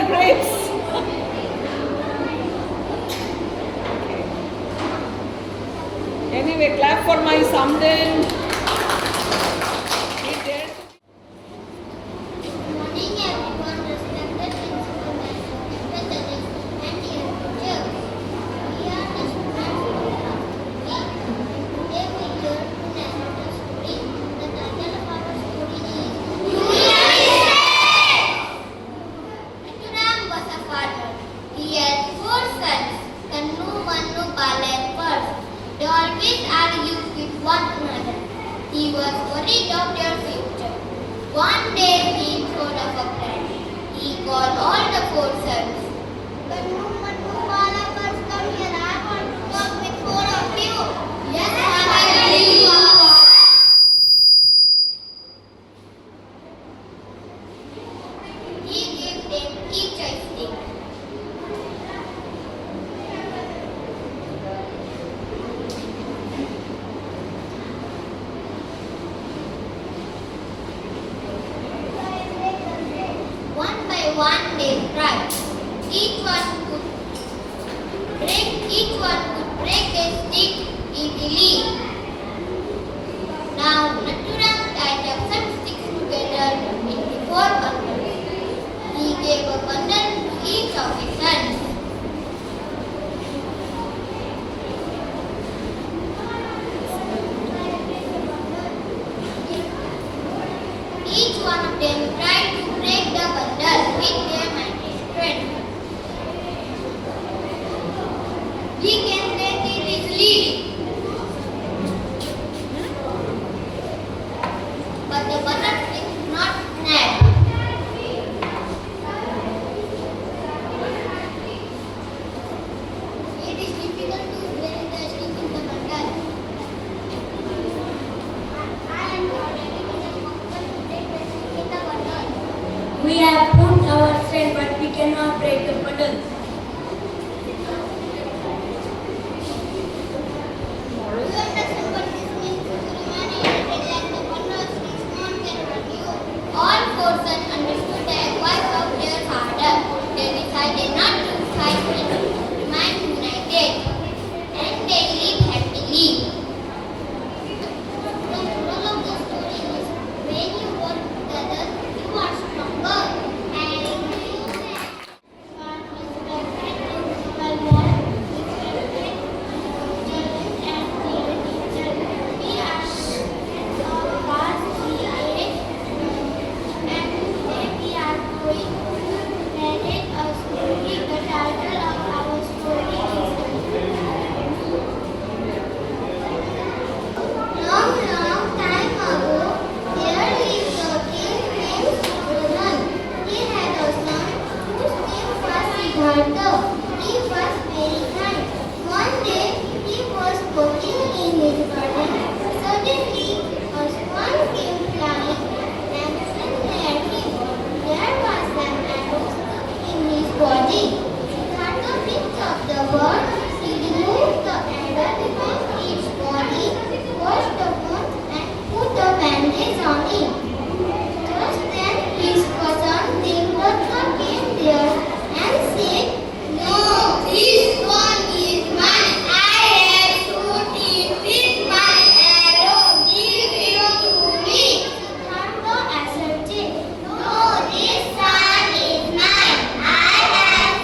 grapes. Anyway, clap for my Samden. He dared to Good morning everyone, respected principal and judges and dear teachers. We are the students of class 3. Today we learn to narrate a story. The title of our story is Naturam was a farmer. He had 4 sons, Kannu, Mannu, Bala and Pars. They always argued with one another. He was worried of their future. One day he thought of a plan. He called all the 4 sons. Kannu, Mannu, Bala, Pars, come here. I want to talk with 4 of you. Yes, Baba. He gave them each a stick. One by one they tried. Each one could break a stick easily. Now Naturam tied up some sticks together into 4 bundles. He gave a bundle to each of his sons. Each one of them tried to break the bundle with their mighty strength. We can break it easily. But the bundle did not snap. It is difficult to break the stick in the bundle. I am not ready to break the stick in the bundle. We have put our strength, but we cannot break the bundle. You understand what this means to remain united like the bundle of sticks no one can hurt you. All 4 sons understood the advice of their father. They decided not to fight and remain united. And they lived happily. The moral of the story is when you work together, you are stronger. And you can respect and principal more. He was very kind. One day he was working in his garden. Suddenly a swan came flying and flew at him. There was an arrow stuck in his body. Cut the wings of the bird. He removed the arrow from its body, washed the wound and put a bandage on it. Just then his cousin Devdutta came there and said, "No, this one is mine. I have shot it with my arrow. Give it to me." Siddhartha asserted, "No, this one is mine. I have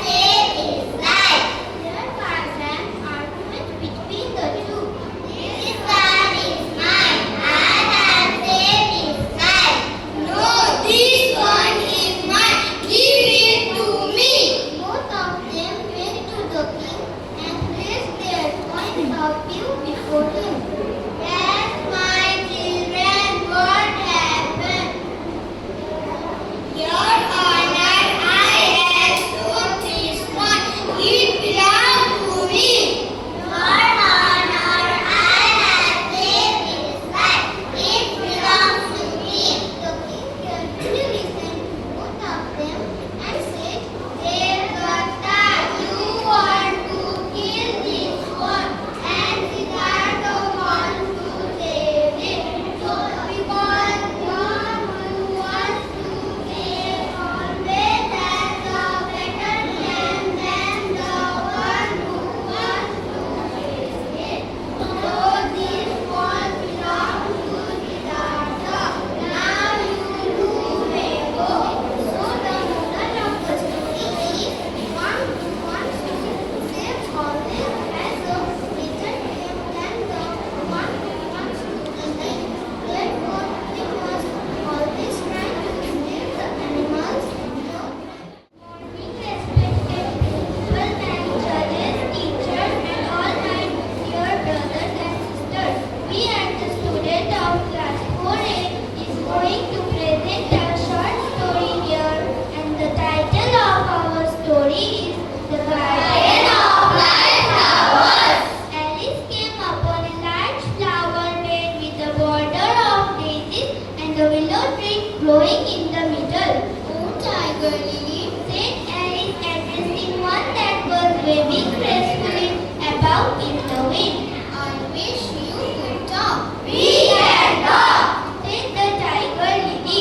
story is The Garden of Light Flowers. Alice came upon a large flower bed with a border of daisies and a willow tree growing in the middle. Oh, Tiger Lily, said Alice, addressing one that was waving gracefully about in the wind. I wish you could talk. We can talk, said the Tiger Lily.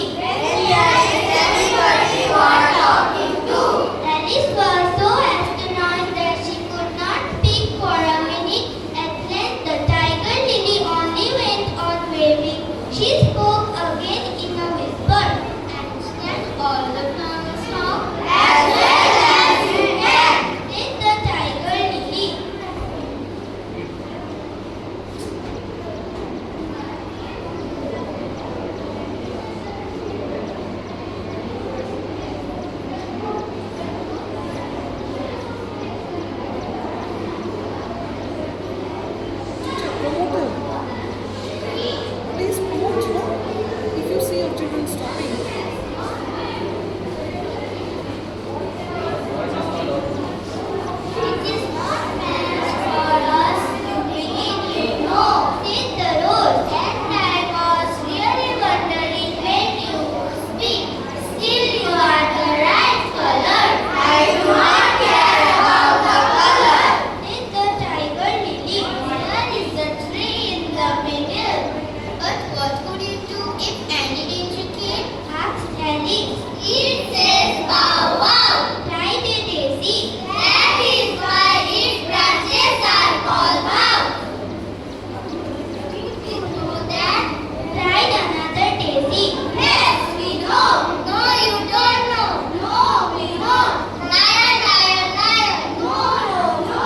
Everybody was talking too. Alice was so astonished that she could not speak for a minute. At length, the Tiger Lily only went on waving. She spoke again in a whisper. Understand all the flowers now? As well as you can, said the Tiger Lily. Promoter, please promote, if you see your children stopping. It is not meant for us to begin, you know, said the rose. And I was really wondering when you would speak. Still, you are the right color. I do not care about the color, said the Tiger Lily. There is a tree in the middle. But what could you do if any danger came? Asked Alice. It says bow wow, cried a daisy. That is why its branches are called bow. You know that? Cried another daisy. Yes, we know. No, you don't know. No, we know. Liar, liar, liar. No, no, no.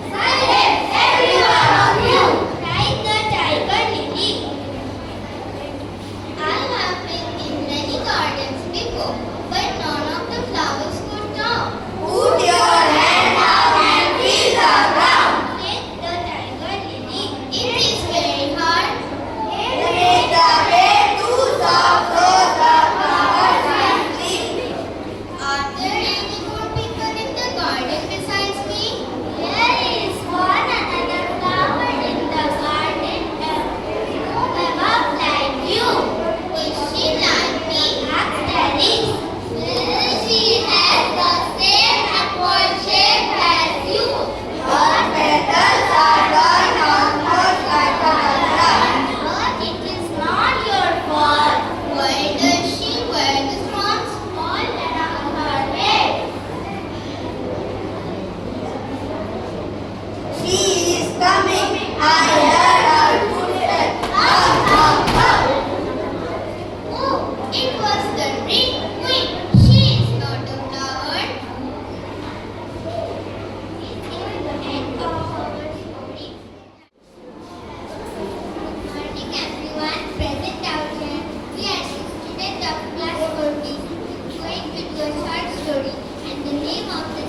Silence, every one of you, cried the Tiger Lily. I have been in many gardens before, but none of the flowers could talk. Put your hand up and feel the ground, said the Tiger Lily. It is very hard. Make the bed too soft so the flowers can sleep. Are there any more people in the garden besides me? There is one another flower in the garden. Above like you. Is she like me? Asked Alice. Well, she has the same upward shape as you. Her petals are turned almost like a umbrella. But it is not your fault. Why does she wear the swans all around her head? She is coming. I heard her footsteps. Come, come, come. Oh, it was the Ring Queen. She is not a flower. It is the end of our story. Good morning, everyone. Present out here. We are students of class 40 going to do a short story, and the name of the